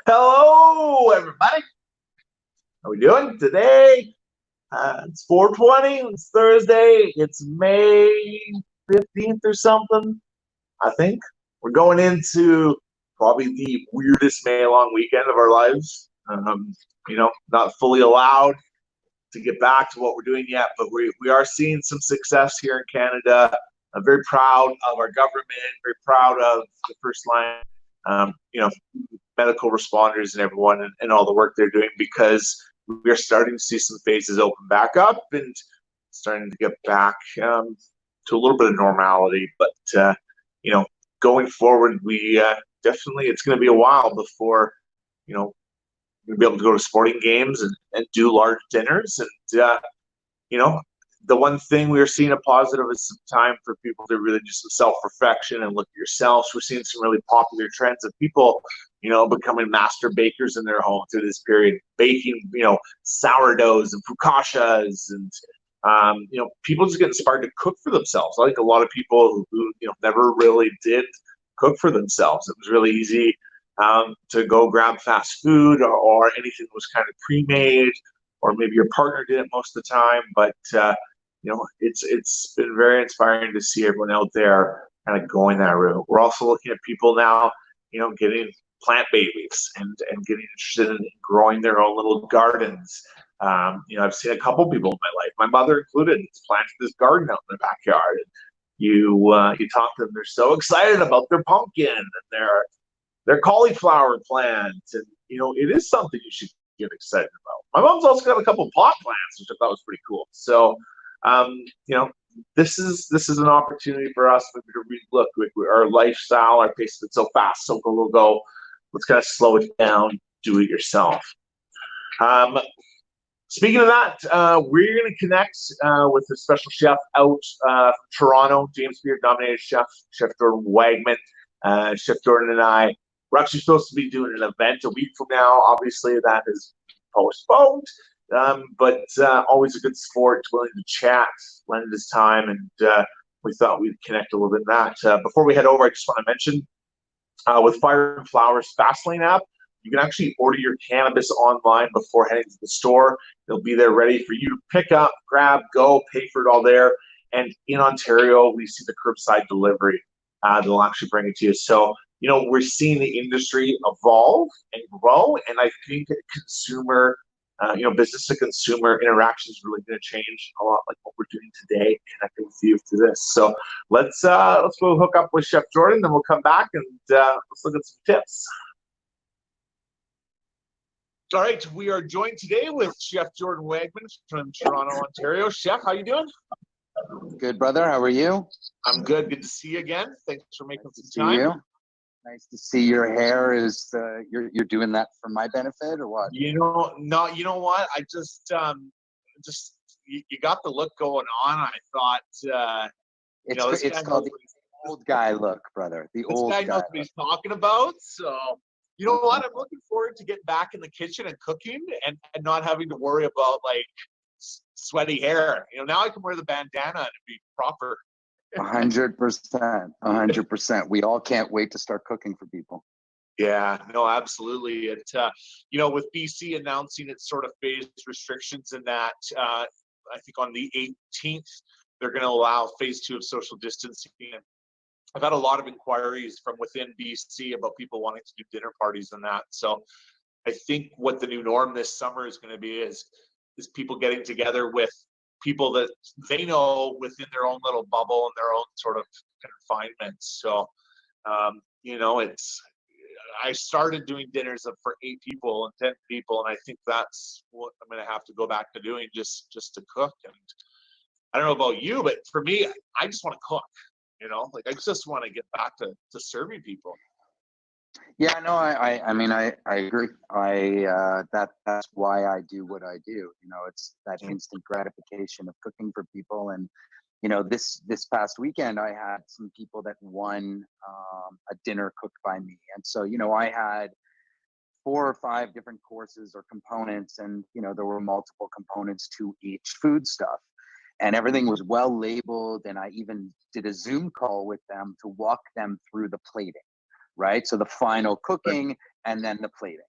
Hello, everybody. How we doing today? It's 4:20. It's Thursday. It's May 15th or something. I think we're going into probably the weirdest May long weekend of our lives. Not fully allowed to get back to what we're doing yet, but we are seeing some success here in Canada. I'm very proud of our government. Very proud of the first line. Um, you know, medical responders and everyone and all the work they're doing because we are starting to see some phases open back up and starting to get back to a little bit of normality. But, you know, going forward, we definitely, it's going to be a while before, we're going to be able to go to sporting games and do large dinners. And, you know, the one thing we are seeing a positive is some time for people to really do some self-reflection and look at yourselves. We're seeing some really popular trends of people, becoming master bakers in their home through this period, baking, sourdoughs and focaccias and, people just get inspired to cook for themselves. I think a lot of people who never really did cook for themselves. It was really easy to go grab fast food or anything that was kind of pre-made, or maybe your partner did it most of the time. But it's been very inspiring to see everyone out there kind of going that route. We're also looking at people now, getting plant babies and getting interested in growing their own little gardens. I've seen a couple people in my life, my mother included, planted this garden out in their backyard. And you talk to them, they're so excited about their pumpkin and their cauliflower plant, and it is something you should get excited about. My mom's also got a couple pot plants, which I thought was pretty cool. So, this is an opportunity for us maybe to relook our lifestyle, our pace has been so fast, so go. Let's kind of slow it down, do it yourself. Speaking of that, we're going to connect with a special chef out from Toronto, James Beard nominated chef Jordan Wagman. Chef Jordan and I, we're actually supposed to be doing an event a week from now. Obviously, that is postponed, but always a good sport, willing to chat, lend his time, and we thought we'd connect a little bit in that. Before we head over, I just want to mention with Fire and Flowers Fastlane app, you can actually order your cannabis online before heading to the store. They'll be there ready for you to pick up, grab, go, pay for it all there. And in Ontario, we see the curbside delivery. They'll actually bring it to you. So, we're seeing the industry evolve and grow. And I think consumer, business to consumer interaction is really going to change a lot, like what we're doing today, connecting with you through this. So let's go hook up with Chef Jordan, then we'll come back and let's look at some tips. All right, we are joined today with Chef Jordan Wagman from Toronto, Ontario. Chef, how you doing? Good, brother. How are you? I'm good. Good to see you again. Thanks for making some time. You. Nice to see your hair. Is you're doing that for my benefit or what? No. You know what? I just you got the look going on. I thought it's called the old guy look, brother. The old guy knows what he's talking about. So. You know what? I'm looking forward to getting back in the kitchen and cooking and not having to worry about like sweaty hair. Now I can wear the bandana and be proper. 100%. We all can't wait to start cooking for people. Yeah, no, absolutely. It, with BC announcing its sort of phased restrictions in that, I think on the 18th, they're going to allow phase 2 of social distancing. I've had a lot of inquiries from within BC about people wanting to do dinner parties and that. So I think what the new norm this summer is going to be is people getting together with people that they know within their own little bubble and their own sort of confinement. So, I started doing dinners for 8 people and 10 people, and I think that's what I'm going to have to go back to doing just to cook. And I don't know about you, but for me, I just want to cook. I just want to get back to serving people. Yeah, no, I mean, I agree. That's why I do what I do. It's that instant gratification of cooking for people. And, this past weekend, I had some people that won a dinner cooked by me. And so, I had 4 or 5 different courses or components, and, there were multiple components to each food stuff. And everything was well labeled, and I even did a Zoom call with them to walk them through the plating, right? So the final cooking and then the plating.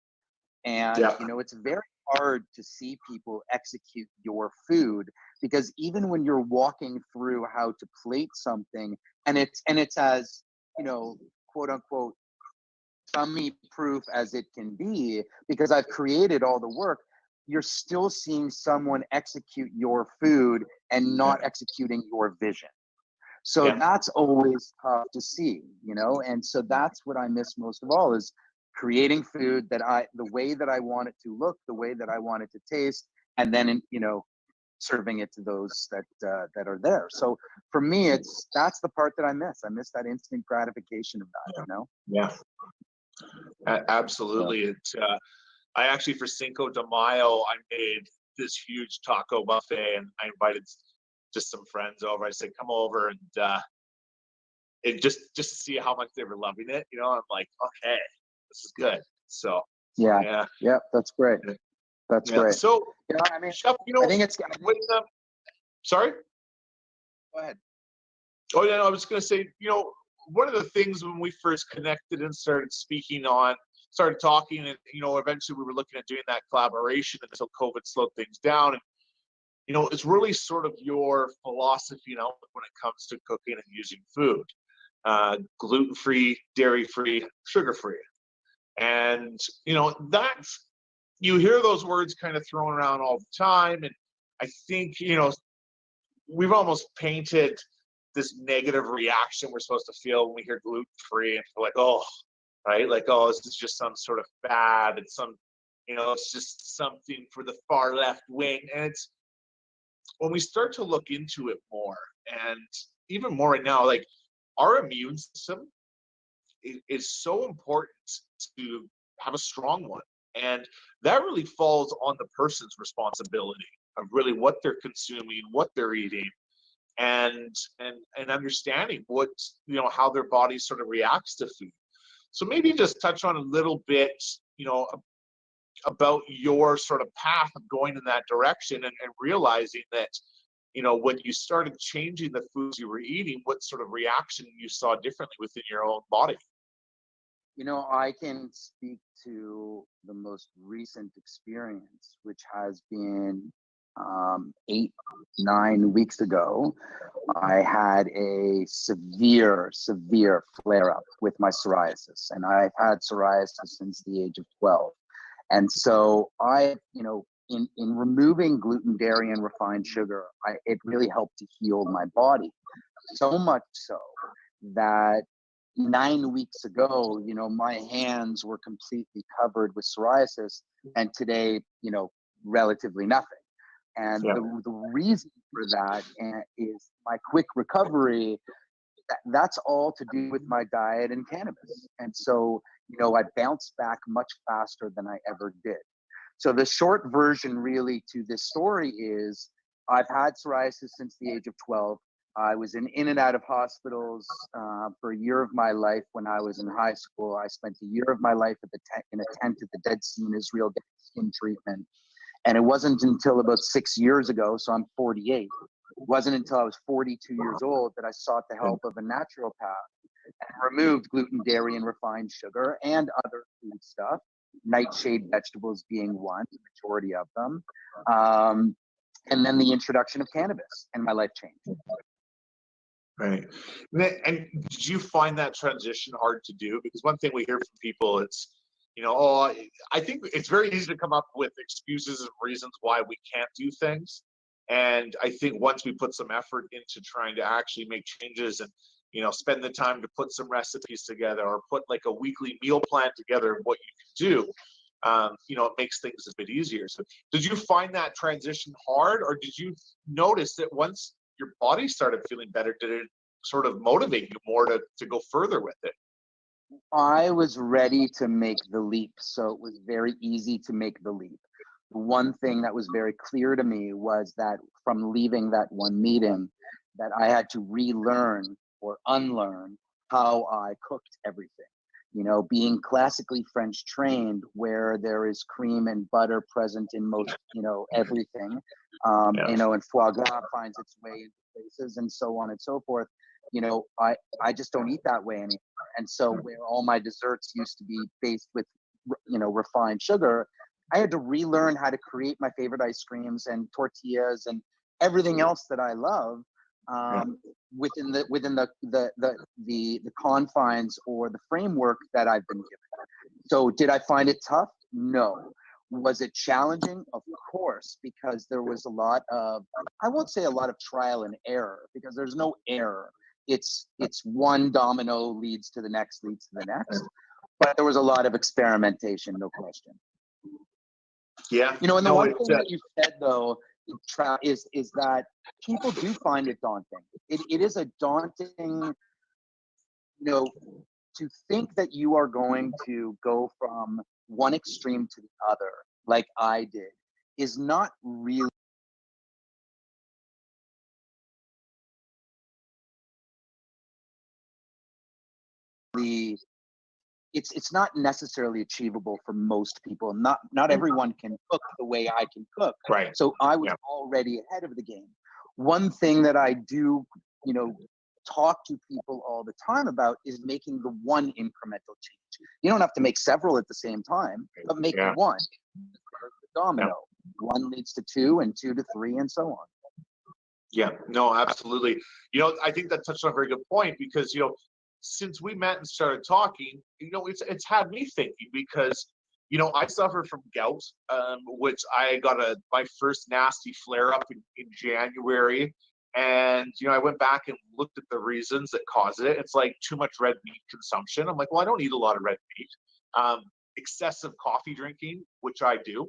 And, Yeah. you know, it's very hard to see people execute your food, because even when you're walking through how to plate something, and it's as, you know, quote unquote, dummy proof as it can be, because I've created all the work, you're still seeing someone execute your food and not executing your vision. So Yeah. that's always tough to see, you know? And so that's what I miss most of all, is creating food that the way that I want it to look, the way that I want it to taste, and then, you know, serving it to those that are there. So for me, that's the part that I miss. I miss that instant gratification of that, you know? Yeah. So, Absolutely. I actually, for Cinco de Mayo, I made this huge taco buffet, and I invited just some friends over. I said, come over and just to see how much they were loving it. You know, I'm like, okay, this is good. So yeah, yeah, yeah, that's great. That's yeah. great. So, Yeah, I mean, Chef, you I know, think it's, when sorry. go ahead. Oh yeah, no, I was going to say, you know, one of the things when we first connected and started started talking, and you know, eventually we were looking at doing that collaboration until COVID slowed things down. And you know, it's really sort of your philosophy, you know, when it comes to cooking and using food, gluten-free, dairy-free, sugar-free, and you know, that's, you hear those words kind of thrown around all the time, and I think, you know, we've almost painted this negative reaction we're supposed to feel when we hear gluten free, and we're like, oh, right, like, oh, this is just some sort of fad. It's some, you know, it's just something for the far left wing. And it's when we start to look into it more, and even more right now, like our immune system is so important to have a strong one. And that really falls on the person's responsibility of really what they're consuming, what they're eating, and understanding what, you know, how their body sort of reacts to food. So maybe just touch on a little bit, you know, about your sort of path of going in that direction, and realizing that, you know, when you started changing the foods you were eating, what sort of reaction you saw differently within your own body. You know, I can speak to the most recent experience, which has been 8, 9 weeks ago. I had a severe flare up with my psoriasis, and I've had psoriasis since the age of 12. And so you know, in removing gluten, dairy, and refined sugar, it really helped to heal my body. So much so that 9 weeks ago, you know, my hands were completely covered with psoriasis, and today, you know, relatively nothing. And Yeah. the reason for that is my quick recovery. That's all to do with my diet and cannabis. And so, you know, I bounced back much faster than I ever did. So the short version really to this story is I've had psoriasis since the age of 12. I was in and out of hospitals for a year of my life. When I was in high school, I spent a year of my life in a tent at the Dead Sea in Israel getting skin treatment. And it wasn't until about 6 years ago, so I'm 48, it wasn't until I was 42 years old that I sought the help of a naturopath and removed gluten, dairy, and refined sugar and other food stuff, nightshade vegetables being one, the majority of them. And then the introduction of cannabis, and my life changed. Right. And did you find that transition hard to do? Because one thing we hear from people, it's, you know, oh, I think it's very easy to come up with excuses and reasons why we can't do things. And I think once we put some effort into trying to actually make changes, and, you know, spend the time to put some recipes together, or put like a weekly meal plan together of what you can do, you know, it makes things a bit easier. So did you find that transition hard, or did you notice that once your body started feeling better, did it sort of motivate you more to go further with it? I was ready to make the leap, so it was very easy to make the leap. One thing that was very clear to me was that from leaving that one meeting, that I had to relearn or unlearn how I cooked everything. You know, being classically French trained, where there is cream and butter present in most, you know, everything, Yeah. you know, and foie gras finds its way into places, and so on and so forth. You know, I just don't eat that way anymore. And so where all my desserts used to be based with refined sugar. I had to relearn how to create my favorite ice creams and tortillas and everything else that I love, within the confines or the framework that I've been given. So did I find it tough? No. Was it challenging? Of course, because there was a lot of, I won't say a lot of trial and error, because there's no error. It's one domino leads to the next, but there was a lot of experimentation, no question. Yeah. And the one thing that you said though, is that people do find it daunting. It is a daunting, to think that you are going to go from one extreme to the other, like I did, is not really it's not necessarily achievable for most people. Not everyone can cook the way I can cook. Right. So I was already ahead of the game. One thing that I do, talk to people all the time about is making the one incremental change. You don't have to make several at the same time, but make one. The domino. One leads to two, and two to three, and so on. Yeah, no, absolutely. I think that touched on a very good point, because, since we met and started talking, it's had me thinking, because, I suffer from gout, which I got my first nasty flare up in January. And, I went back and looked at the reasons that cause it. It's like too much red meat consumption. I'm like, well, I don't eat a lot of red meat. Excessive coffee drinking, which I do.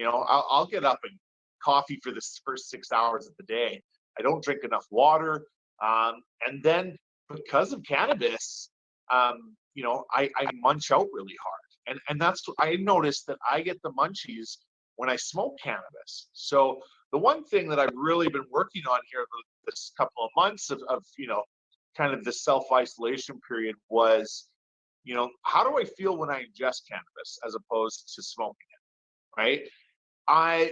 I'll get up and coffee for the first 6 hours of the day. I don't drink enough water. And then because of cannabis, I munch out really hard. And that's, I noticed that I get the munchies when I smoke cannabis. So the one thing that I've really been working on here this couple of months of kind of the self-isolation period was, how do I feel when I ingest cannabis as opposed to smoking it, right?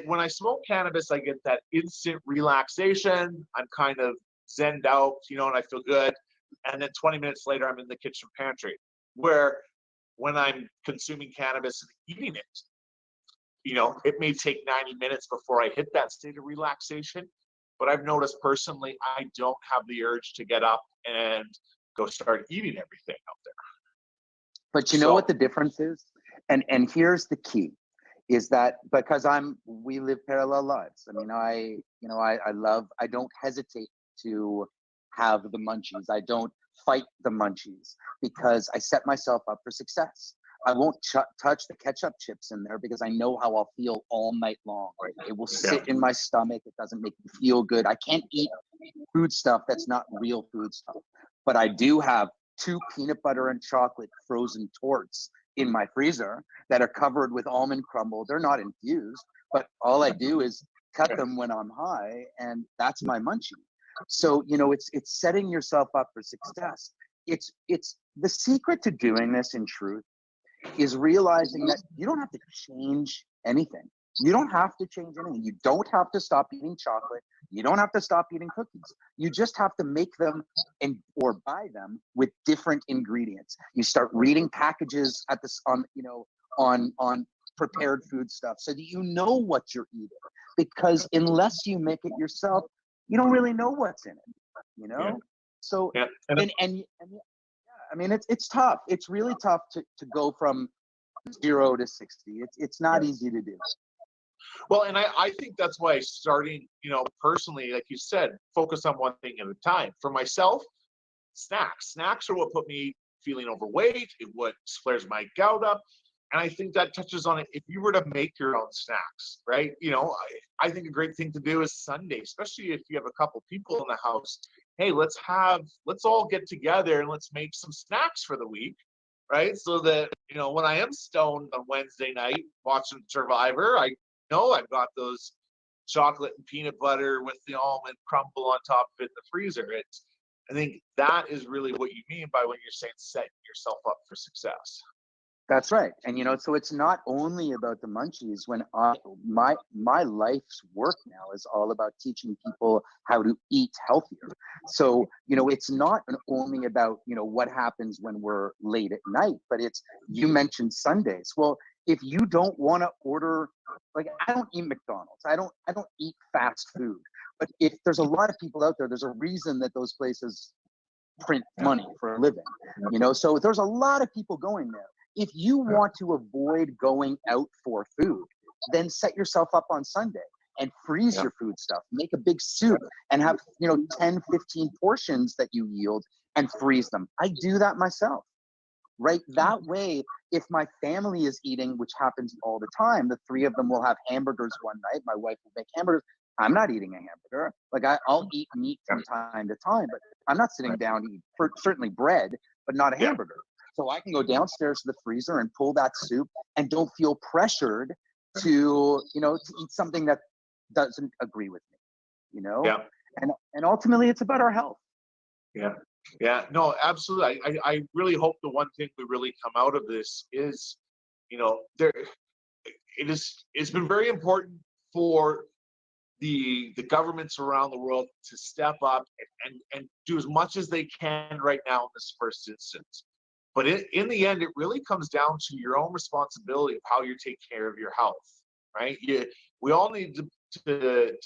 When I smoke cannabis, I get that instant relaxation. I'm kind of zenned out, and I feel good. And then 20 minutes later, I'm in the kitchen pantry. Where when I'm consuming cannabis and eating it, it may take 90 minutes before I hit that state of relaxation. But I've noticed personally, I don't have the urge to get up and go start eating everything out there. But you know what the difference is? And here's the key. Is that because we live parallel lives. I mean, I don't hesitate to have the munchies. I don't fight the munchies, because I set myself up for success. I won't touch the ketchup chips in there, because I know how I'll feel all night long. It will sit in my stomach. It doesn't make me feel good. I can't eat food stuff that's not real food stuff. But I do have 2 peanut butter and chocolate frozen torts in my freezer that are covered with almond crumble. They're not infused, but all I do is cut them when I'm high, and that's my munchie. So, it's setting yourself up for success. It's the secret to doing this, in truth, is realizing that you don't have to change anything. You don't have to change anything. You don't have to stop eating chocolate. You don't have to stop eating cookies. You just have to make them or buy them with different ingredients. You start reading packages on prepared food stuff, so that you know what you're eating. Because unless you make it yourself, you don't really know what's in it. So and I mean, it's tough. It's really tough to go from 0 to 60. It's not easy to do. Well, and I think that's why starting, personally, like you said, focus on one thing at a time. For myself, snacks. Snacks are what put me feeling overweight. It what flares my gout up. And I think that touches on it. If you were to make your own snacks, right? I think a great thing to do is Sunday, especially if you have a couple people in the house. Hey, let's all get together and let's make some snacks for the week, right? So that, when I am stoned on Wednesday night watching Survivor, I know I've got those chocolate and peanut butter with the almond crumble on top of it in the freezer. I think that is really what you mean by when you're saying setting yourself up for success. That's right. And so it's not only about the munchies. When my life's work now is all about teaching people how to eat healthier. So, it's not only about, what happens when we're late at night, but you mentioned Sundays. Well, if you don't want to order, like, I don't eat McDonald's. I don't eat fast food. But if there's a lot of people out there, there's a reason that those places print money for a living, so there's a lot of people going there. If you want to avoid going out for food, then set yourself up on Sunday and freeze your food stuff. Make a big soup and have, 10, 15 portions that you yield and freeze them. I do that myself, right? That way, if my family is eating, which happens all the time, the three of them will have hamburgers one night. My wife will make hamburgers. I'm not eating a hamburger. Like, I'll eat meat from time to time, but I'm not sitting down to eat, certainly bread, but not a hamburger. So I can go downstairs to the freezer and pull that soup and don't feel pressured to, to eat something that doesn't agree with me, and ultimately it's about our health. Yeah, no, absolutely. I really hope the one thing we really come out of this is, it's been very important for the governments around the world to step up and do as much as they can right now in this first instance. But in the end, it really comes down to your own responsibility of how you take care of your health, right? We all need to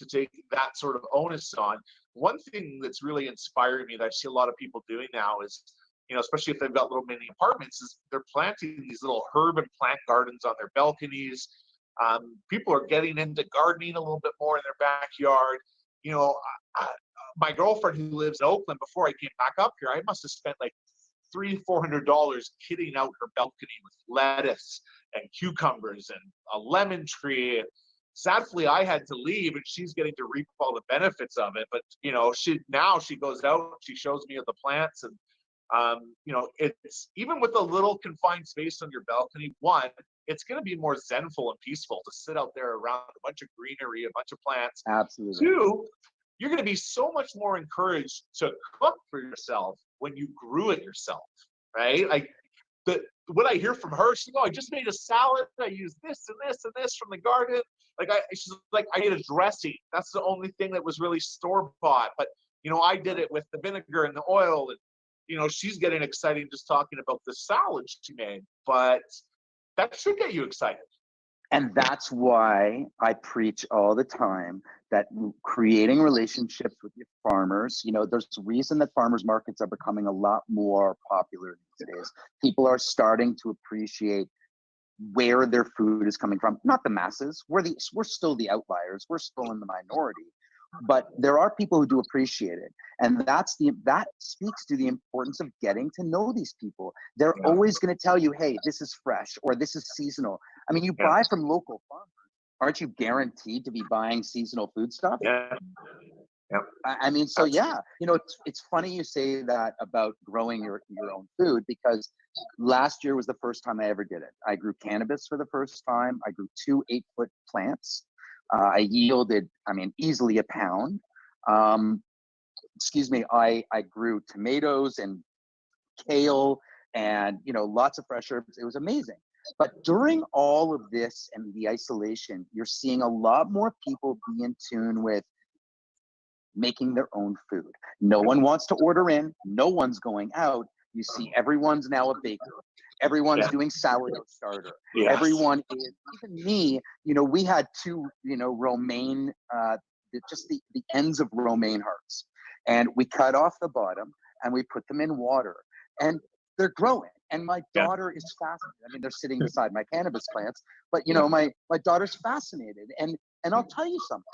take that sort of onus on. One thing that's really inspired me that I see a lot of people doing now is, especially if they've got little mini apartments, is they're planting these little herb and plant gardens on their balconies. People are getting into gardening a little bit more in their backyard. My girlfriend who lives in Oakland, before I came back up here, I must have spent like $300-400 kitting out her balcony with lettuce and cucumbers and a lemon tree. Sadly, I had to leave, and she's getting to reap all the benefits of it. But she goes out, she shows me the plants, and it's even with a little confined space on your balcony. One, it's going to be more zenful and peaceful to sit out there around a bunch of greenery, a bunch of plants. Absolutely. Two, you're going to be so much more encouraged to cook for yourself when you grew it yourself, right? Like, what I hear from her, she's, I just made a salad. I used this and this and this from the garden. She's like, I made a dressing. That's the only thing that was really store bought. But I did it with the vinegar and the oil, and she's getting excited just talking about the salad she made. But that should get you excited. And that's why I preach all the time that creating relationships with your farmers, there's a reason that farmers markets are becoming a lot more popular these days. People are starting to appreciate where their food is coming from. Not the masses. We're still the outliers. We're still in the minority. But there are people who do appreciate it. And that speaks to the importance of getting to know these people. They're always going to tell you, hey, this is fresh or this is seasonal. I mean, you buy from local farmers. Aren't you guaranteed to be buying seasonal food stuff? Yeah. I mean, so it's funny you say that about growing your own food, because last year was the first time I ever did it. I grew cannabis for the first time. I grew 2 8-foot plants. I yielded, easily a pound. I grew tomatoes and kale and, lots of fresh herbs. It was amazing. But during all of this and the isolation, you're seeing a lot more people be in tune with making their own food. No one wants to order in. No one's going out. You see everyone's now a baker. Everyone's doing sourdough starter. Yes. Everyone is, even me, we had 2, romaine, just the ends of romaine hearts. And we cut off the bottom and we put them in water. And they're growing. And my daughter is fascinated. They're sitting beside my cannabis plants, but my daughter's fascinated. And I'll tell you something.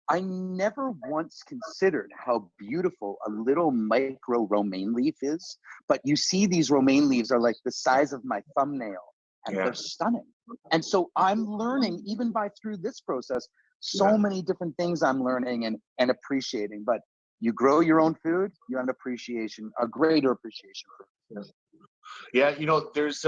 I never once considered how beautiful a little micro romaine leaf is, but you see these romaine leaves are like the size of my thumbnail, and they're stunning. And so I'm learning, even through this process, so many different things I'm learning and appreciating. But you grow your own food, you have a greater appreciation for it. Yeah, there's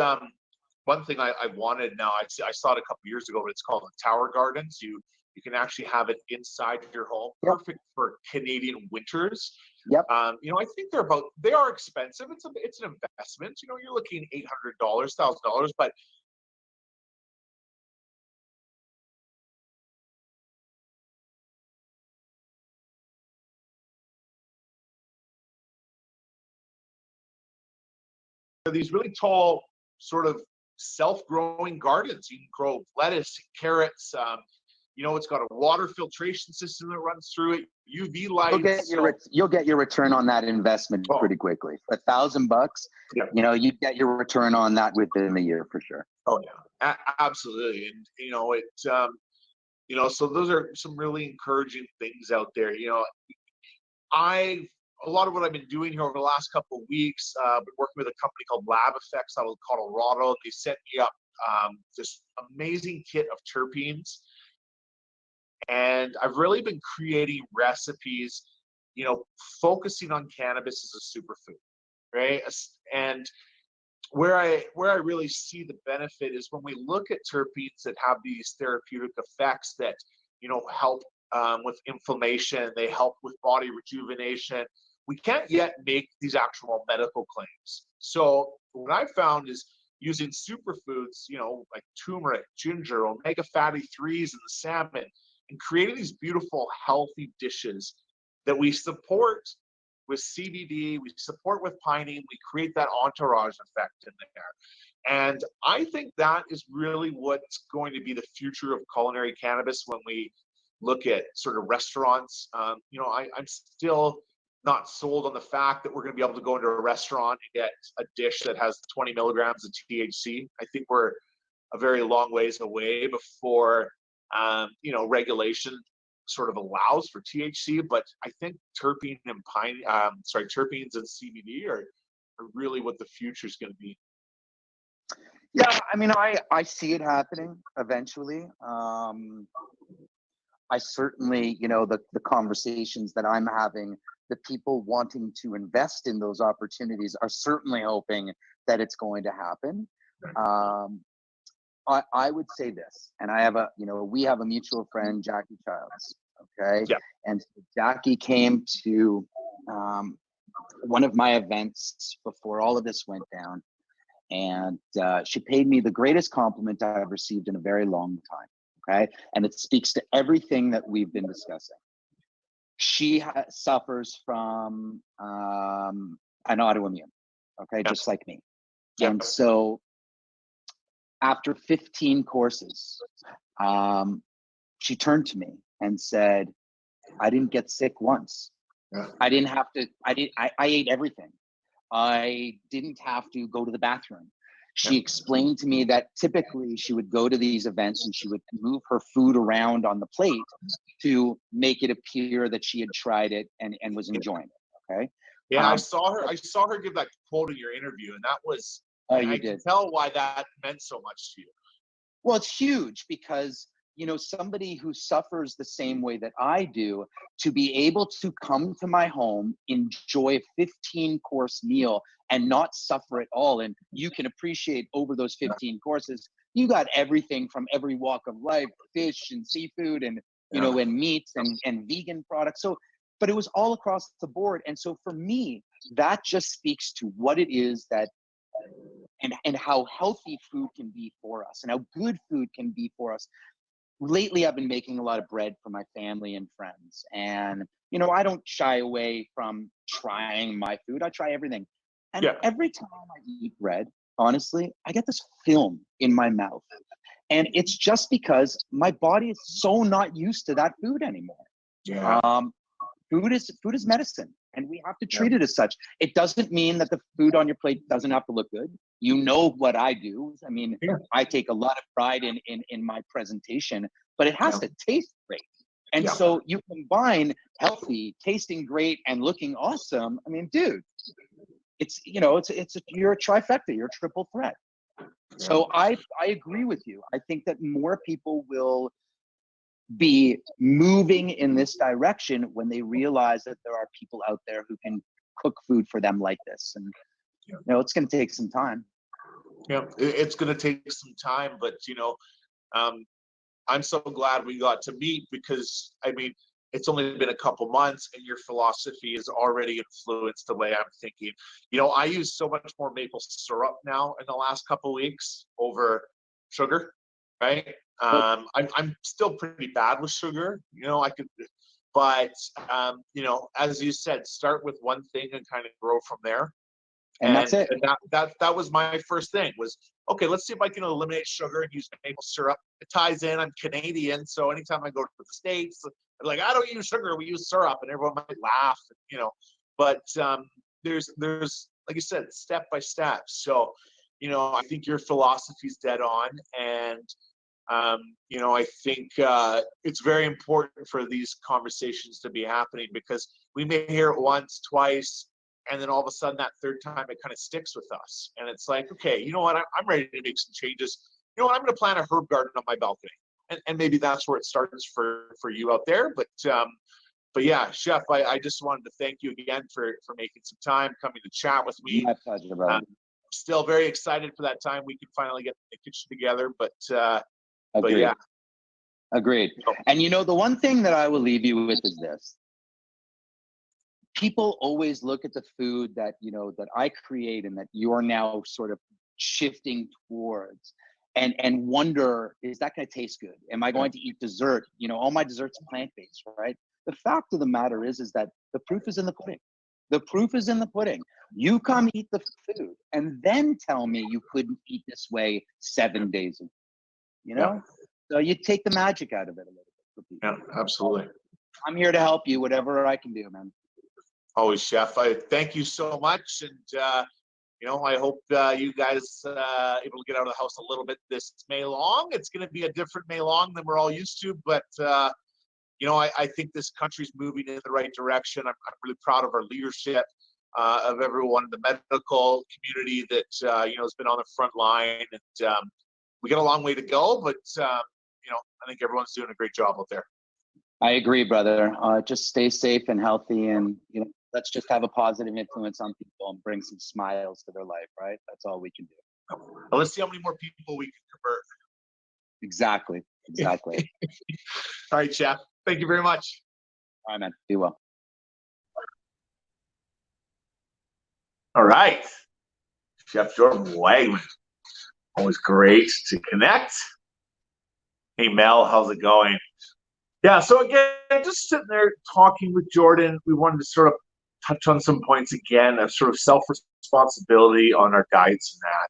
one thing I wanted now. I saw it a couple years ago, but it's called tower gardens. You can actually have it inside your home, perfect for Canadian winters. Yep. You know, I think they are expensive. It's an investment. You know, you're looking $800, $1,000, but these really tall, sort of self-growing gardens. You can grow lettuce, carrots. You know, it's got a water filtration system that runs through it, UV lights. You'll get your return on that investment pretty quickly. $1,000, you know, you get your return on that within a year for sure. Oh yeah, absolutely. And you know, you know, so those are some really encouraging things out there. You know, a lot of what I've been doing here over the last couple of weeks, been working with a company called Lab Effects out of Colorado. They set me up this amazing kit of terpenes. And I've really been creating recipes, you know, focusing on cannabis as a superfood, right? And where I really see the benefit is when we look at terpenes that have these therapeutic effects that, you know, help with inflammation, they help with body rejuvenation. We can't yet make these actual medical claims. So what I found is using superfoods, you know, like turmeric, ginger, omega fatty 3s in the salmon, and creating these beautiful, healthy dishes that we support with CBD, we support with pinene, we create that entourage effect in there. And I think that is really what's going to be the future of culinary cannabis when we look at sort of restaurants. You know, I'm still not sold on the fact that we're going to be able to go into a restaurant and get a dish that has 20 milligrams of THC. I think we're a very long ways away before you know, regulation sort of allows for THC, but I think terpenes and CBD are really what the future is going to be. Yeah, I mean, I see it happening eventually. I certainly, you know, the conversations that I'm having, the people wanting to invest in those opportunities are certainly hoping that it's going to happen. I would say this, and we have a mutual friend, Jackie Childs. Okay. Yeah. And Jackie came to one of my events before all of this went down, and she paid me the greatest compliment I've received in a very long time. Okay. And it speaks to everything that we've been discussing. She suffers from an autoimmune. Okay. Just like me. And so after 15 courses, she turned to me and said, I didn't get sick once. Yeah. I didn't have to, I ate everything. I didn't have to go to the bathroom. She explained to me that typically she would go to these events and she would move her food around on the plate to make it appear that she had tried it and was enjoying it. Okay. Yeah, I saw her give that quote in your interview, and that was, I can tell why that meant so much to you. Well, it's huge because, you know, somebody who suffers the same way that I do, to be able to come to my home, enjoy a 15-course meal and not suffer at all. And you can appreciate over those 15 courses, you got everything from every walk of life, fish and seafood and, you know, and meats and vegan products. So, but it was all across the board. And so for me, that just speaks to what it is that, and how healthy food can be for us and how good food can be for us. Lately, I've been making a lot of bread for my family and friends. And, you know, I don't shy away from trying my food. I try everything. And every time I eat bread, honestly, I get this film in my mouth. And it's just because my body is so not used to that food anymore. Yeah. Food is medicine, and we have to treat it as such. It doesn't mean that the food on your plate doesn't have to look good. You know what I do. I mean, I take a lot of pride in my presentation, but it has to taste great. And so you combine healthy, tasting great, and looking awesome. I mean, dude, it's, you know, you're a trifecta, you're a triple threat. So I agree with you. I think that more people will be moving in this direction when they realize that there are people out there who can cook food for them like this. And you know, it's going to take some time. Yeah, it's going to take some time, but you know, I'm so glad we got to meet, because I mean, it's only been a couple months and your philosophy is already influenced the way I'm thinking. You know, I use so much more maple syrup now in the last couple weeks over sugar, right? I'm still pretty bad with sugar, you know, but you know, as you said, start with one thing and kind of grow from there. And that's it. And that was my first thing was, okay, let's see if I can eliminate sugar and use maple syrup. It ties in, I'm Canadian, so anytime I go to the States, like, I don't use sugar, we use syrup, and everyone might laugh, you know. But there's like you said, step by step. So, you know, I think your philosophy's dead on, and you know, I think it's very important for these conversations to be happening, because we may hear it once, twice, and then all of a sudden that third time it kind of sticks with us. And it's like, okay, you know what? I'm ready to make some changes. You know what? I'm going to plant a herb garden on my balcony. And maybe that's where it starts for you out there. But yeah, Chef, I just wanted to thank you again for making some time, coming to chat with me. My pleasure, brother. Still very excited for that time we can finally get the kitchen together. But Agreed. yeah. Agreed. And you know, the one thing that I will leave you with is this. People always look at the food that, you know, that I create and that you're now sort of shifting towards and wonder, is that going to taste good? Am I going to eat dessert? You know, all my desserts are plant-based, right? The fact of the matter is that the proof is in the pudding. The proof is in the pudding. You come eat the food and then tell me you couldn't eat this way 7 days a week, you know? So you take the magic out of it a little bit for people. Yeah, absolutely. I'm here to help you, whatever I can do, man. Always, Chef. I thank you so much, and you know, I hope you guys able to get out of the house a little bit this May long. It's going to be a different May long than we're all used to, but you know, I think this country's moving in the right direction. I'm really proud of our leadership, of everyone in the medical community that you know, has been on the front line, and we got a long way to go, but you know, I think everyone's doing a great job out there. I agree, brother. Just stay safe and healthy, and you know, let's just have a positive influence on people and bring some smiles to their life, right? That's all we can do. Well, let's see how many more people we can convert. Exactly. All right, Chef. Thank you very much. All right, man. Be well. All right. Chef Jordan Wagman. Always great to connect. Hey, Mel, how's it going? Yeah, so again, just sitting there talking with Jordan, we wanted to sort of touch on some points again of sort of self-responsibility on our diets and that.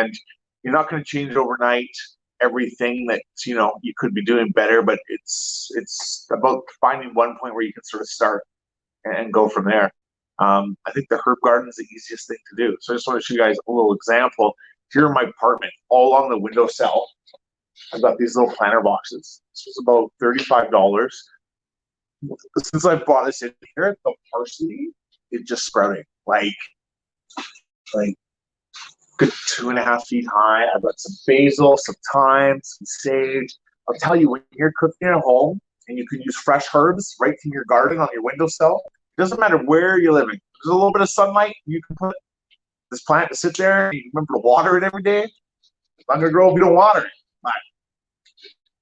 And you're not going to change overnight everything that, you know, you could be doing better, but it's about finding one point where you can sort of start and go from there. I think the herb garden is the easiest thing to do. So I just want to show you guys a little example. Here in my apartment, all along the windowsill, I've got these little planter boxes. This was about $35. Since I bought this in here, the parsley is just sprouting like good 2.5 feet high. I've got some basil, some thyme, some sage. I'll tell you, when you're cooking at home and you can use fresh herbs right from your garden on your windowsill, it doesn't matter where you're living. There's a little bit of sunlight, you can put this plant to sit there. And you remember to water it every day. It's not gonna grow if you don't water it. But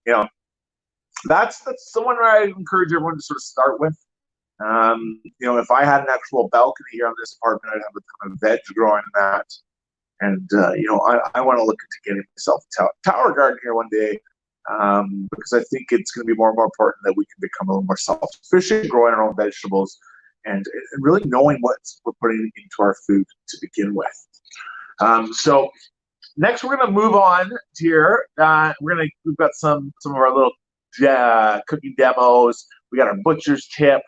you know, that's the one where I encourage everyone to sort of start with. You know, if I had an actual balcony here on this apartment, I'd have a ton of veg growing in that. And you know, I want to look into getting myself a tower garden here one day, because I think it's going to be more and more important that we can become a little more self-sufficient, growing our own vegetables, and really knowing what we're putting into our food to begin with. So next, we're going to move on here. We've got some of our little cooking demos. We got our butcher's tip.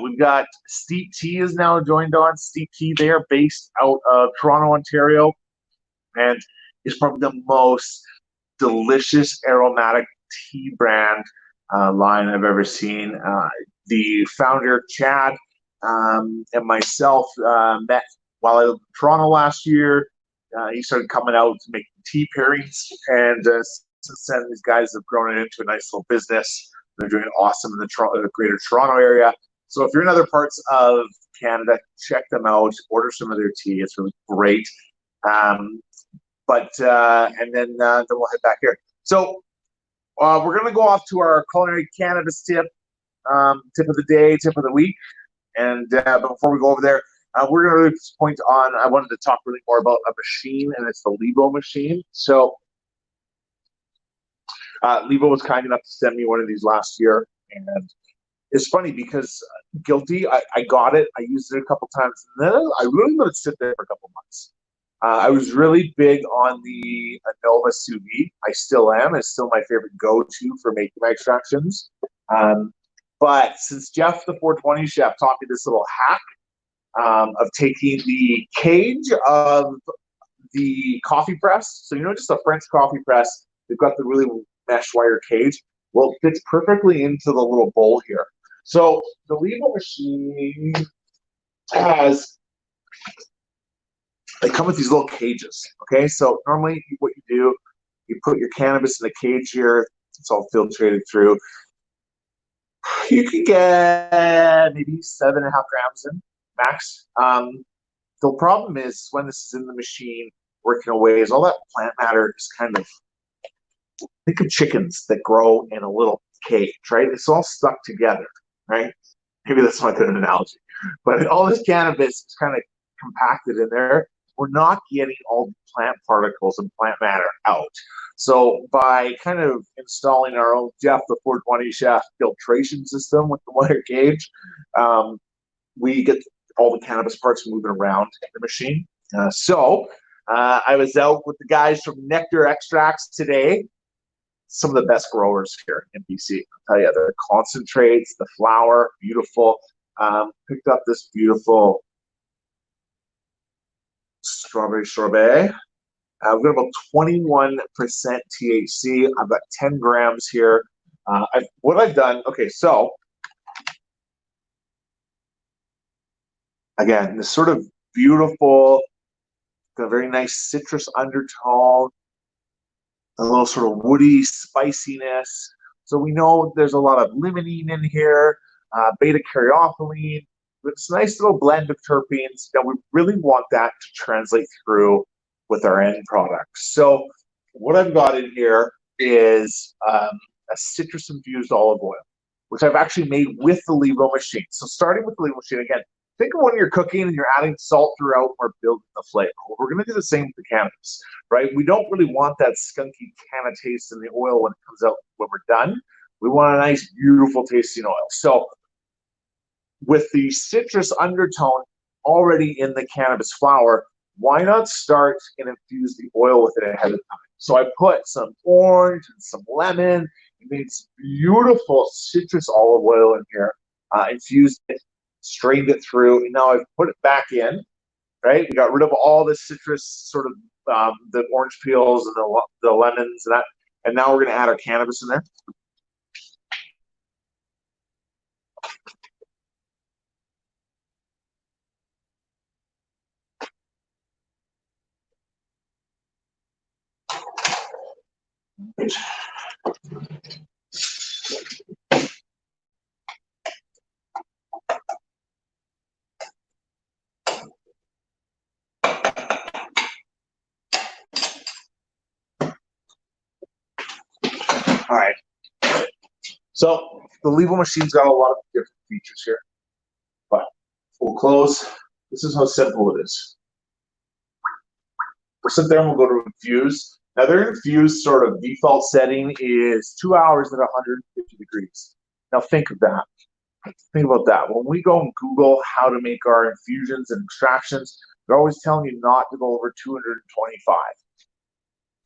We've got Steep Tea is now joined on. Steep Tea, they are based out of Toronto, Ontario, and is probably the most delicious aromatic tea brand line I've ever seen. The founder, Chad, and myself met while I lived in Toronto last year. He started coming out to make tea pairings, and since then, these guys have grown it into a nice little business. They're doing awesome in the greater Toronto area. So if you're in other parts of Canada, check them out. Order some of their tea. It's really great. And then we'll head back here. So we're going to go off to our culinary cannabis tip. tip of the day, tip of the week. And but before we go over there, we're going to really point on, I wanted to talk really more about a machine, and it's the Levo machine. So Levo was kind enough to send me one of these last year. And it's funny because guilty, I got it, I used it a couple times, and then I really let it sit there for a couple months. I was really big on the Nova sous vide. I still am. It's still my favorite go-to for making my extractions. But since Jeff, the 420 chef, taught me this little hack of taking the cage of the coffee press, so just a French coffee press, they've got the really mesh wire cage. Well, it fits perfectly into the little bowl here. So the Levo machine they come with these little cages, okay? So normally what you do, you put your cannabis in the cage here. It's all filtrated through. You can get maybe 7.5 grams in, max. The problem is when this is in the machine working away is all that plant matter is kind of, think of chickens that grow in a little cage, right? It's all stuck together, right? Maybe that's not a good analogy. But all this cannabis is kind of compacted in there. We're not getting all the plant particles and plant matter out. So by kind of installing our own Jeff, the 420 chef filtration system with the wire cage, we get all the cannabis parts moving around in the machine. I was out with the guys from Nectar Extracts today. Some of the best growers here in BC. I'll tell you, the concentrates, the flower, beautiful. Picked up this beautiful strawberry sorbet. We've got about 21% THC. I've got 10 grams here. What I've done, okay, so again, this sort of beautiful, got a very nice citrus undertone, a little sort of woody spiciness. So we know there's a lot of limonene in here, beta caryophyllene. It's a nice little blend of terpenes. Now we really want that to translate through with our end product. So what I've got in here is a citrus-infused olive oil, which I've actually made with the Levo machine. So starting with the Levo machine, again, think of when you're cooking and you're adding salt throughout or building the flavor. Well, we're going to do the same with the cannabis, right? We don't really want that skunky canna taste in the oil when it comes out when we're done. We want a nice, beautiful tasting oil. So with the citrus undertone already in the cannabis flower, why not start and infuse the oil with it ahead of time? So I put some orange and some lemon and made some beautiful citrus olive oil in here, infused it, strained it through, and now I've put it back in, right? We got rid of all the citrus, sort of the orange peels and the lemons and that, and now we're going to add our cannabis in there. All right. So the Levo machine's got a lot of different features here, but we'll close. This is how simple it is. We'll sit there and we'll go to infuse. Now their infused sort of default setting is 2 hours at 150 degrees. Now think of that. Think about that. When we go and Google how to make our infusions and extractions, they're always telling you not to go over 225.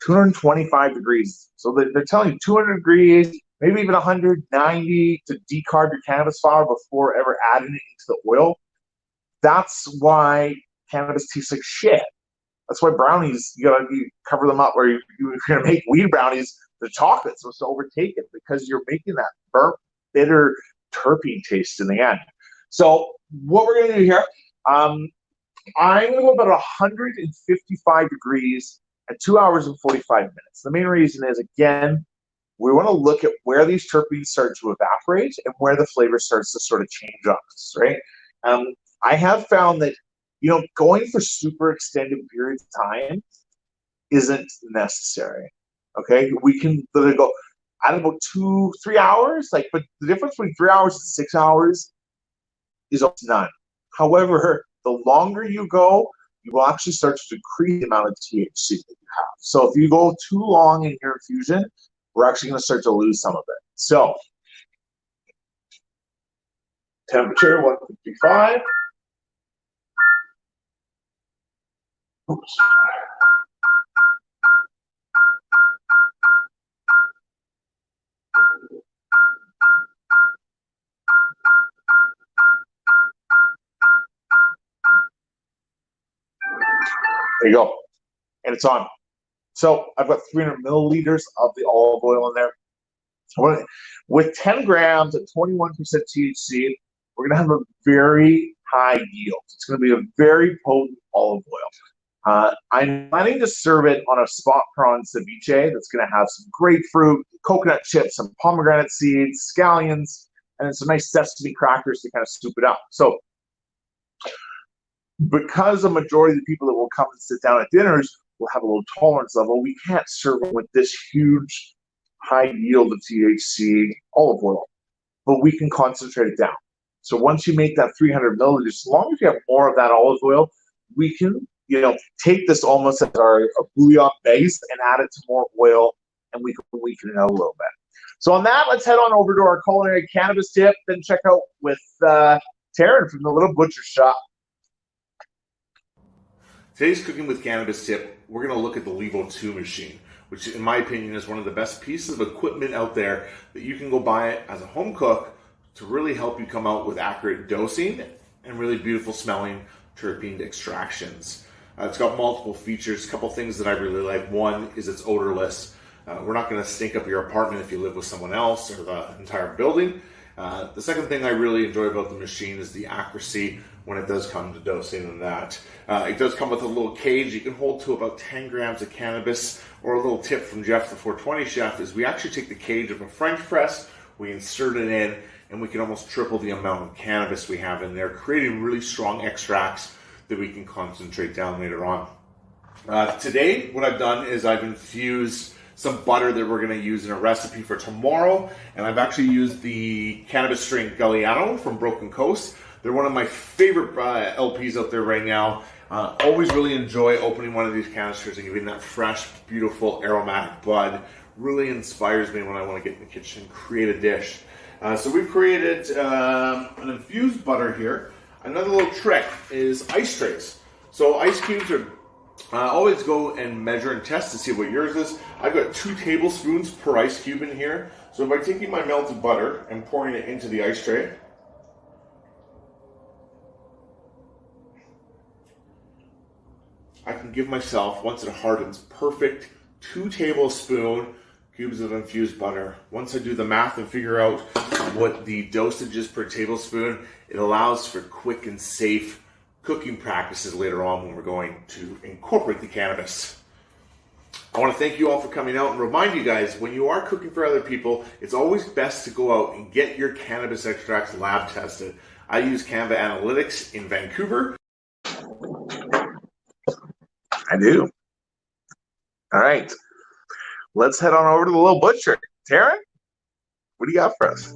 225 degrees. So they're telling you 200 degrees, maybe even 190 to decarb your cannabis flower before ever adding it into the oil. That's why cannabis tastes like shit. That's why brownies, you cover them up, where if you're gonna make weed brownies, the chocolate's supposed to overtake it because you're making that burnt, bitter terpene taste in the end. So what we're gonna do here, I'm gonna go about 155 degrees at 2 hours and 45 minutes. The main reason is, again, we want to look at where these terpenes start to evaporate and where the flavor starts to sort of change on us, right? I have found that, going for super extended periods of time isn't necessary, okay? We can literally go, at about 2-3 hours. But the difference between 3 hours and 6 hours is almost none. However, the longer you go, you will actually start to decrease the amount of THC that you have. So if you go too long in your infusion, we're actually going to start to lose some of it. So temperature 155. Oops. There you go. And it's on. So I've got 300 milliliters of the olive oil in there. With 10 grams at 21% THC, we're going to have a very high yield. It's going to be a very potent olive oil. I'm planning to serve it on a spot prawn ceviche that's going to have some grapefruit, coconut chips, some pomegranate seeds, scallions, and some nice sesame crackers to kind of soup it up. So because a majority of the people that will come and sit down at dinners will have a low tolerance level, we can't serve them with this huge high yield of THC olive oil, but we can concentrate it down. So once you make that 300 milliliters, as long as you have more of that olive oil, we can, take this almost as our bouillon base and add it to more oil, and we can weaken it out a little bit. So on that, let's head on over to our culinary cannabis tip, then check out with Taryn from the Little Butcher Shop. Today's Cooking with Cannabis tip, we're going to look at the Levo 2 machine, which in my opinion is one of the best pieces of equipment out there that you can go buy it as a home cook to really help you come out with accurate dosing and really beautiful smelling terpene extractions. It's got multiple features. A couple things that I really like. One is it's odorless. We're not going to stink up your apartment if you live with someone else or the entire building. The second thing I really enjoy about the machine is the accuracy when it does come to dosing and that. It does come with a little cage. You can hold to about 10 grams of cannabis, or a little tip from Jeff, the 420 chef, is we actually take the cage of a French press, we insert it in, and we can almost triple the amount of cannabis we have in there, creating really strong extracts that we can concentrate down later on. Today, what I've done is I've infused some butter that we're going to use in a recipe for tomorrow, and I've actually used the cannabis strain Galliano from Broken Coast. They're one of my favorite LPs out there right now. Always really enjoy opening one of these canisters and getting that fresh, beautiful, aromatic bud. Really inspires me when I want to get in the kitchen and create a dish. So we've created an infused butter here. Another little trick is ice trays. So ice cubes are always go and measure and test to see what yours is. I've got 2 tablespoons per ice cube in here. So by taking my melted butter and pouring it into the ice tray, I can give myself, once it hardens, perfect 2 tablespoon cubes of infused butter. Once I do the math and figure out what the dosage is per tablespoon, it allows for quick and safe cooking practices later on when we're going to incorporate the cannabis. I want to thank you all for coming out and remind you guys, when you are cooking for other people, it's always best to go out and get your cannabis extracts lab tested. I use Canva Analytics in Vancouver. I do. All right. Let's head on over to the Little Butcher. Taryn, what do you got for us?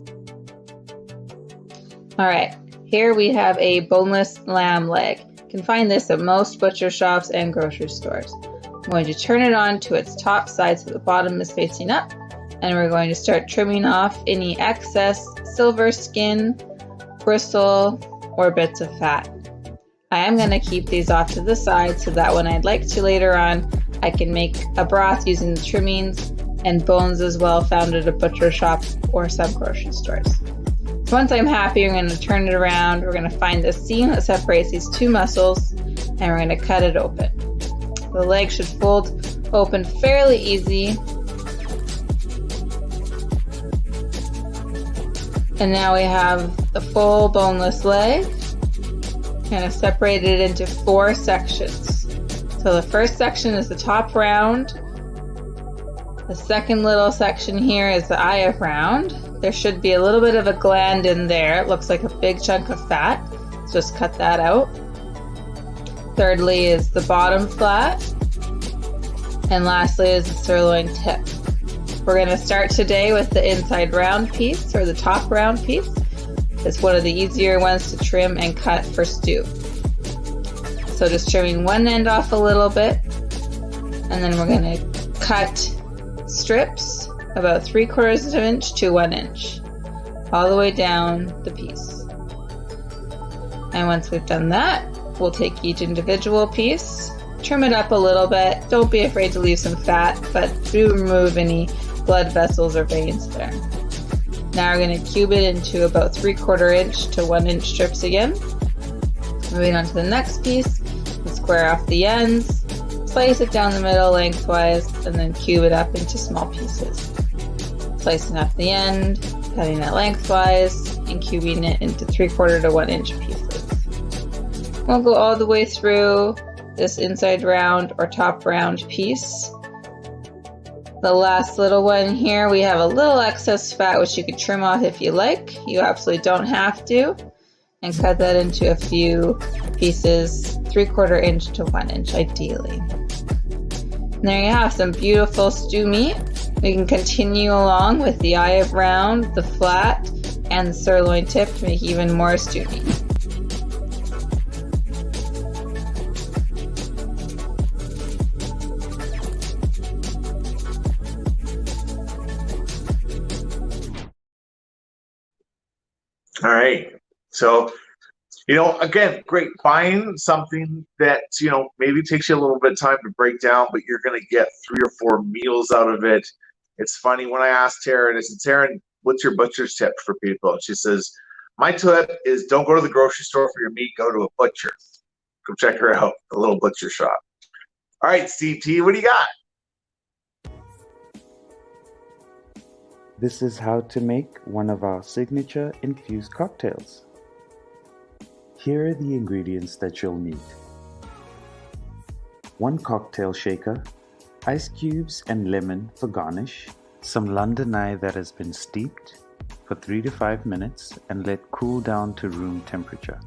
All right. Here we have a boneless lamb leg. You can find this at most butcher shops and grocery stores. I'm going to turn it on to its top side so the bottom is facing up. And we're going to start trimming off any excess silver skin, bristle, or bits of fat. I am going to keep these off to the side so that when I'd like to later on, I can make a broth using the trimmings and bones as well found at a butcher shop or some grocery stores. So once I'm happy, I'm going to turn it around. We're going to find the seam that separates these 2 muscles and we're going to cut it open. The leg should fold open fairly easy. And now we have the full boneless leg. Kind of separated into 4 sections. So the first section is the top round. The second little section here is the eye of round. There should be a little bit of a gland in there. It looks like a big chunk of fat. Let's just cut that out. Thirdly is the bottom flat. And lastly is the sirloin tip. We're going to start today with the inside round piece, or the top round piece. It's one of the easier ones to trim and cut for stew. So just trimming one end off a little bit, and then we're going to cut strips about 3/4 of an inch to 1 inch, all the way down the piece. And once we've done that, we'll take each individual piece, trim it up a little bit. Don't be afraid to leave some fat, but do remove any blood vessels or veins there. Now we're going to cube it into about 3/4 inch to 1 inch strips again. Moving on to the next piece, we'll square off the ends, slice it down the middle lengthwise, and then cube it up into small pieces. Slicing off the end, cutting it lengthwise, and cubing it into 3/4 to 1 inch pieces. We'll go all the way through this inside round or top round piece. The last little one here, we have a little excess fat which you can trim off if you like. You absolutely don't have to. And cut that into a few pieces, 3/4 inch to 1 inch ideally. And there you have some beautiful stew meat. We can continue along with the eye of round, the flat, and the sirloin tip to make even more stew meat. All right. So, again, great. Find something that, maybe takes you a little bit of time to break down, but you're going to get 3 or 4 meals out of it. It's funny when I asked Taryn, I said, Taryn, what's your butcher's tip for people? She says, my tip is don't go to the grocery store for your meat, go to a butcher. Go check her out, a little butcher shop. All right, Steve T, what do you got? This is how to make one of our signature infused cocktails. Here are the ingredients that you'll need. 1 cocktail shaker, ice cubes and lemon for garnish, some London Eye that has been steeped for 3 to 5 minutes and let cool down to room temperature,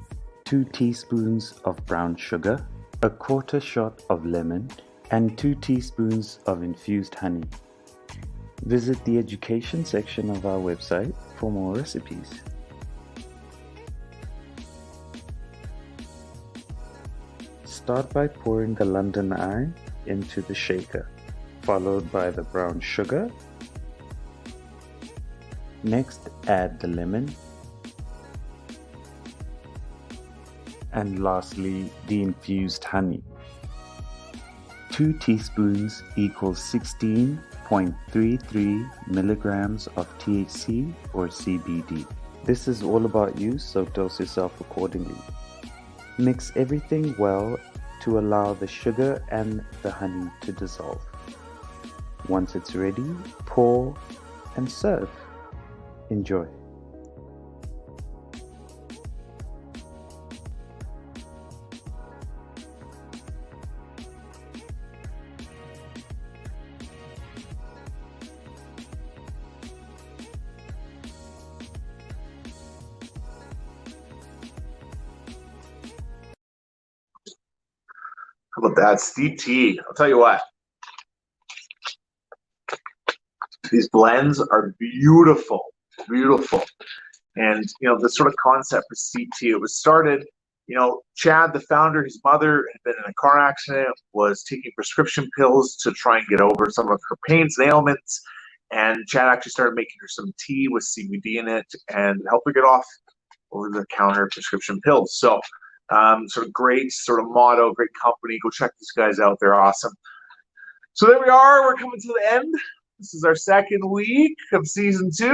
2 teaspoons of brown sugar, a 1/4 shot of lemon, and 2 teaspoons of infused honey. Visit the education section of our website for more recipes. Start by pouring the London Eye into the shaker, followed by the brown sugar. Next, add the lemon. And lastly, the infused honey. 2 teaspoons equals 16.33 milligrams of THC or CBD. This is all about you, so dose yourself accordingly. Mix everything well to allow the sugar and the honey to dissolve. Once it's ready, pour and serve. Enjoy. How about that, Steve T? I'll tell you what. These blends are beautiful, beautiful. And, the sort of concept for Steve T, it was started, Chad, the founder, his mother had been in a car accident, was taking prescription pills to try and get over some of her pains and ailments. And Chad actually started making her some tea with CBD in it and helped her get off over-the-counter prescription pills. So, sort of great sort of motto, great company. Go check these guys out. They're awesome. So there we are. We're coming to the end. This is our 2nd week of season 2. I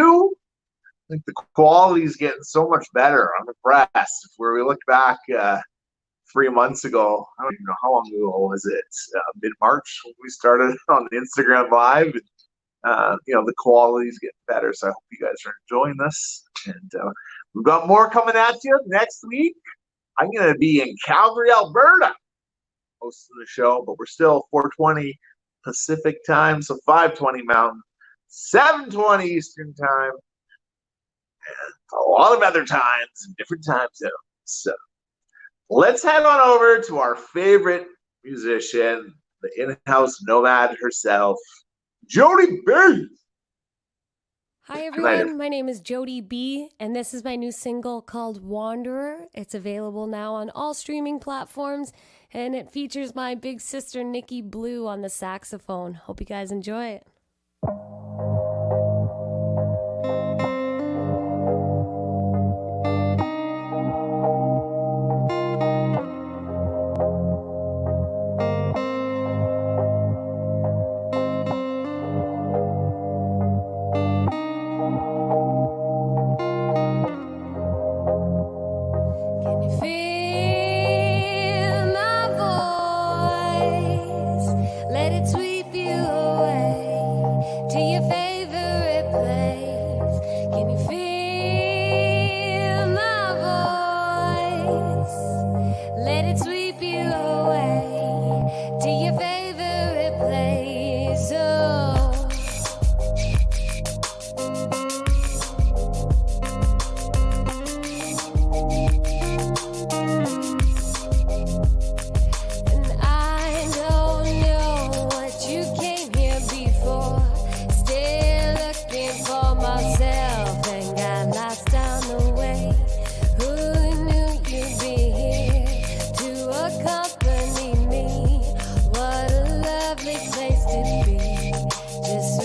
think the quality is getting so much better. I'm impressed. Where we look back 3 months ago, I don't even know how long ago was it, mid-March when we started on Instagram Live. The quality is getting better. So I hope you guys are enjoying this. And we've got more coming at you next week. I'm going to be in Calgary, Alberta, hosting the show, but we're still 4:20 Pacific time, so 5:20 Mountain, 7:20 Eastern time, and a lot of other times in different time zones. So let's head on over to our favorite musician, the in-house Nomad herself, Jody B. Hi Good night, everyone, my name is Jody B, and this is my new single called Wanderer. It's available now on all streaming platforms, and it features my big sister Nikki Blue on the saxophone. Hope you guys enjoy it. Can you feel my voice? Let it sweep you away to your favorite place. Can you feel my voice? Let it sweep you away to your favorite place. Oh. And I don't know what you came here before. Still looking for myself and got lost on the way. Who knew you'd be here to accompany me? What a lovely place to be. Just